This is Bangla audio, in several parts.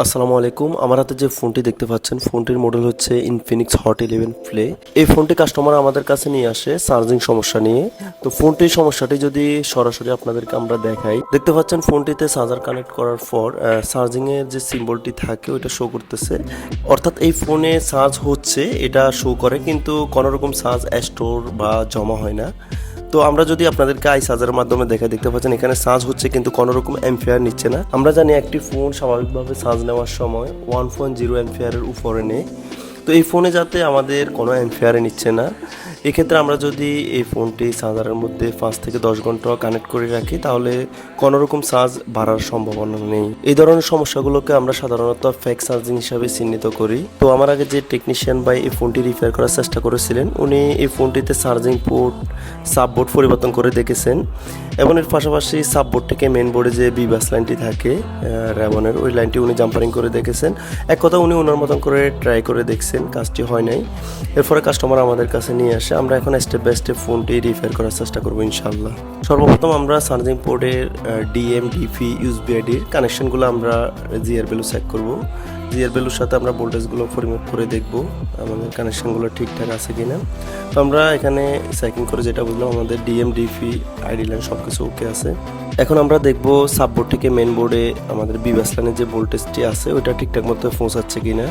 আসসালামু আলাইকুম। আমার হাতে যে ফোনটি দেখতে পাচ্ছেন, ফোনটির মডেল হচ্ছে ইনফিনিক্স হট 11 প্লে। এই ফোনটি কাস্টমার আমাদের কাছে নিয়ে আসে চার্জিং সমস্যা নিয়ে। তো ফোনটির সমস্যাটি যদি সরাসরি আপনাদেরকে আমরা দেখাই, দেখতে পাচ্ছেন ফোনটিতে চার্জার কানেক্ট করার পর চার্জিং এর যে সিম্বলটি থাকে ওইটা শো করতেছে, অর্থাৎ এই ফোনে চার্জ হচ্ছে এটা শো করে, কিন্তু কোনো রকম চার্জ স্টোর বা জমা হয় না। তো আমরা যদি আপনাদেরকে আই চার্জারের মাধ্যমে দেখতে পাচ্ছেন এখানে চার্জ হচ্ছে কিন্তু কোনো রকম অ্যাম্পিয়ার নিচ্ছে না। আমরা জানি একটি ফোন স্বাভাবিকভাবে চার্জ নেওয়ার সময় 1.0 অ্যাম্পিয়ারের উপরে নেয়। তো এই ফোনে যাতে আমাদের কোনো অ্যাম্পিয়ারে নিচ্ছে না, এক্ষেত্রে আমরা যদি এই ফোনটি চার্জারের মধ্যে 5 থেকে 10 ঘন্টা কানেক্ট করে রাখি তাহলে কোনো রকম চার্জ বাড়ার সম্ভাবনা নেই। এই ধরনের সমস্যাগুলোকে আমরা সাধারণত ফেক চার্জিং হিসাবে চিহ্নিত করি। তো আমার আগে যে টেকনিশিয়ান ভাই এই ফোনটি রিপেয়ার করার চেষ্টা করেছিলেন, উনি এই ফোনটিতে চার্জিং পোর্ট সাববোর্ড পরিবর্তন করে দেখেছেন এবং এর পাশাপাশি সাববোর্ড থেকে মেন বোর্ডে যে বিবাস লাইনটি থাকে র্যাবনের, ওই লাইনটি উনি জাম্পারিং করে দেখেছেন। এক কথা উনি ওনার মতন করে ট্রাই করে দেখছেন, কাজটি হয় নাই। এরপরে কাস্টমার আমাদের কাছে নিয়ে আসে, আমরা এখন স্টেপ বাই স্টেপ ফোনটি রিপেয়ার করার চেষ্টা করবো ইনশাল্লাহ। সর্বপ্রথম আমরা চার্জিং পোর্টের ডিএম ডিপি ইউএসবি-আইডির কানেকশনগুলো আমরা জিআর ভ্যালু চেক করব। জিআর ভ্যালুর সাথে আমরা ভোল্টেজগুলো পরিমাপ করে দেখব আমাদের কানেকশনগুলো ঠিকঠাক আছে কিনা। তো আমরা এখানে চেকিং করে যেটা বুঝলাম আমাদের ডিএম ডিপি আইডি লাইন সব কিছু ওকে আছে। এখন আমরা দেখব সাববোর্ড থেকে মেন বোর্ডে আমাদের বিবাস লাইনের যে ভোল্টেজটি আছে ওইটা ঠিকঠাক মতো পৌঁছাচ্ছে কিনা।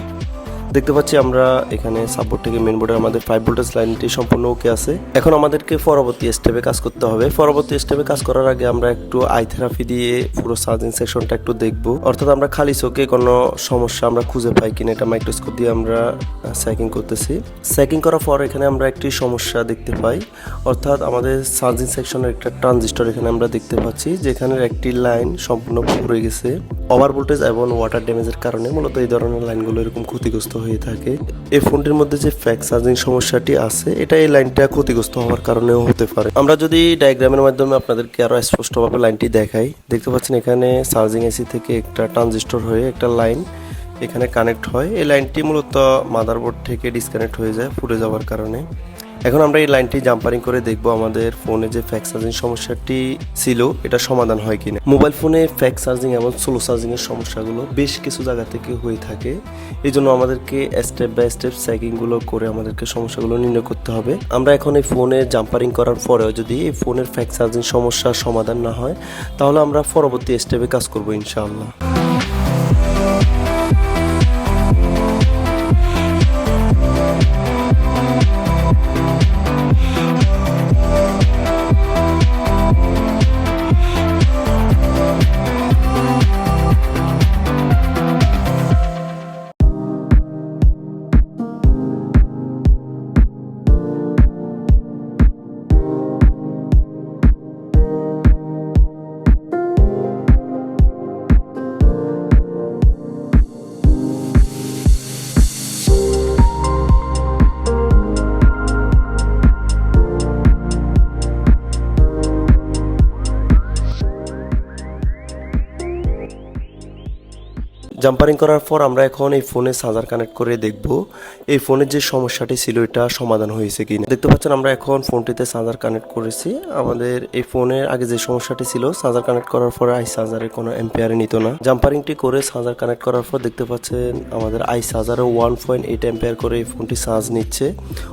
দেখতে পাচ্ছি আমরা এখানে সাপোর্ট থেকে মেন বোর্ডে আমাদের 5 ভোল্টেজ লাইনটি সম্পূর্ণ ওকে আছে। এখন আমাদেরকে পরবর্তী স্টেপে কাজ করতে হবে। পরবর্তী স্টেপে কাজ করার আগে আমরা একটু আই থেরাপি দিয়ে পুরো চার্জিং সেকশনটা একটু দেখব, অর্থাৎ আমরা খালি চোখে কোনো সমস্যা আমরা খুঁজে পাই কিনা এটা মাইক্রোস্কোপ দিয়ে আমরা চেকিং করতেছি। চেকিং করার পর এখানে আমরা একটি সমস্যা দেখতে পাই, অর্থাৎ আমাদের চার্জিং সেকশনের একটা ট্রানজিস্টর এখানে আমরা দেখতে পাচ্ছি যেখানে একটি লাইন সম্পূর্ণ পুড়ে গেছে। ওভার ভোল্টেজ এবং ওয়াটার ড্যামেজের কারণে মূলত এই ধরনের লাইনগুলো এরকম ক্ষতিগ্রস্ত হয়ে থাকে। এই ফোনটির মধ্যে যে ফ্যাক চার্জিং সমস্যাটি আছে এটা এই লাইনটা ক্ষতিগ্রস্ত হওয়ার কারণেও হতে পারে। আমরা যদি ডায়াগ্রামের মাধ্যমে আপনাদেরকে আরো স্পষ্টভাবে লাইনটি দেখাই, দেখতে পাচ্ছেন এখানে চার্জিং এসি থেকে একটা ট্রানজিস্টর হয়ে একটা লাইন এখানে কানেক্ট হয়। এই লাইনটি মূলত মাদারবোর্ড থেকে ডিসকানেক্ট হয়ে যায় পুড়ে যাওয়ার কারণে। এখন আমরা এই লাইনটি জাম্পারিং করে দেখব আমাদের ফোনে যে ফ্যাক চার্জিং সমস্যাটি ছিল এটা সমাধান হয় কিনা। মোবাইল ফোনে ফ্যাক চার্জিং এবং স্লো চার্জিং এর সমস্যাগুলো বেশ কিছু জায়গা থেকে হয়ে থাকে, এই জন্য আমাদেরকে স্টেপ বাই স্টেপ চেকিং গুলো করে আমাদেরকে সমস্যাগুলো নির্ণয় করতে হবে। আমরা এখন এই ফোনে জাম্পারিং করার পরেও যদি এই ফোনের ফ্যাক চার্জিং সমস্যার সমাধান না হয় তাহলে আমরা পরবর্তী স্টেপে কাজ করব ইনশাআল্লাহ। জাম্পারিং করার পর আমরা এখন এই ফোনে চার্জার কানেক্ট করে দেখব এই ফোনের যে সমস্যাটি ছিল এটা সমাধান হয়েছে কিনা। দেখতে পাচ্ছেন আমরা এখন ফোনটিতে চার্জার কানেক্ট করেছি। আমাদের এই ফোনের আগে যে সমস্যাটি ছিল চার্জার কানেক্ট করার পরে আই চার্জারে কোনো অ্যাম্পিয়ারে নিত না। জাম্পারিংটি করে চার্জার কানেক্ট করার পর দেখতে পাচ্ছেন আমাদের আই চার্জারে 1.8 অ্যাম্পিয়ার করে এই ফোনটি চার্জ নিচ্ছে,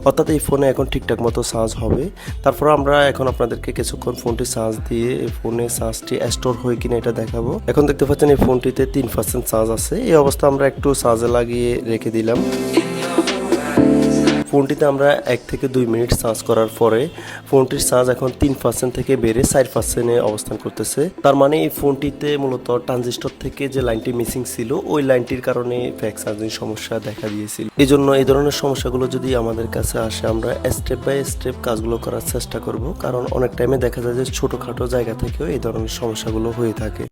অর্থাৎ এই ফোনে এখন ঠিকঠাক মতো চার্জ হবে। তারপর আমরা এখন আপনাদেরকে কিছুক্ষণ ফোনটি চার্জ দিয়ে এই ফোনে চার্জটি স্টোর হয় কিনা এটা দেখাবো। এখন দেখতে পাচ্ছেন এই ফোনটিতে 3% চার্জ আছে। এই অবস্থা আমরা একটু চার্জে লাগিয়ে রেখে দিলাম। ফোনটিতে আমরা 1 থেকে 2 মিনিট চার্জ করার পরে ফোনটির চার্জ এখন 3% থেকে বেড়ে 4%-এ অবস্থান করতেছে। তার মানে এই ফোনটিতে মূলত ট্রানজিস্টর থেকে যে লাইনটি মিসিং ছিল ওই লাইনটির কারণে ফ্যাক চার্জিং সমস্যা দেখা দিয়েছিল। এই জন্য এই ধরনের সমস্যাগুলো যদি আমাদের কাছে আসে আমরা স্টেপ বাই স্টেপ কাজগুলো করার চেষ্টা করব, কারণ অনেক টাইমে দেখা যায় যে ছোটোখাটো জায়গা থেকেও এই ধরনের সমস্যাগুলো হয়ে থাকে।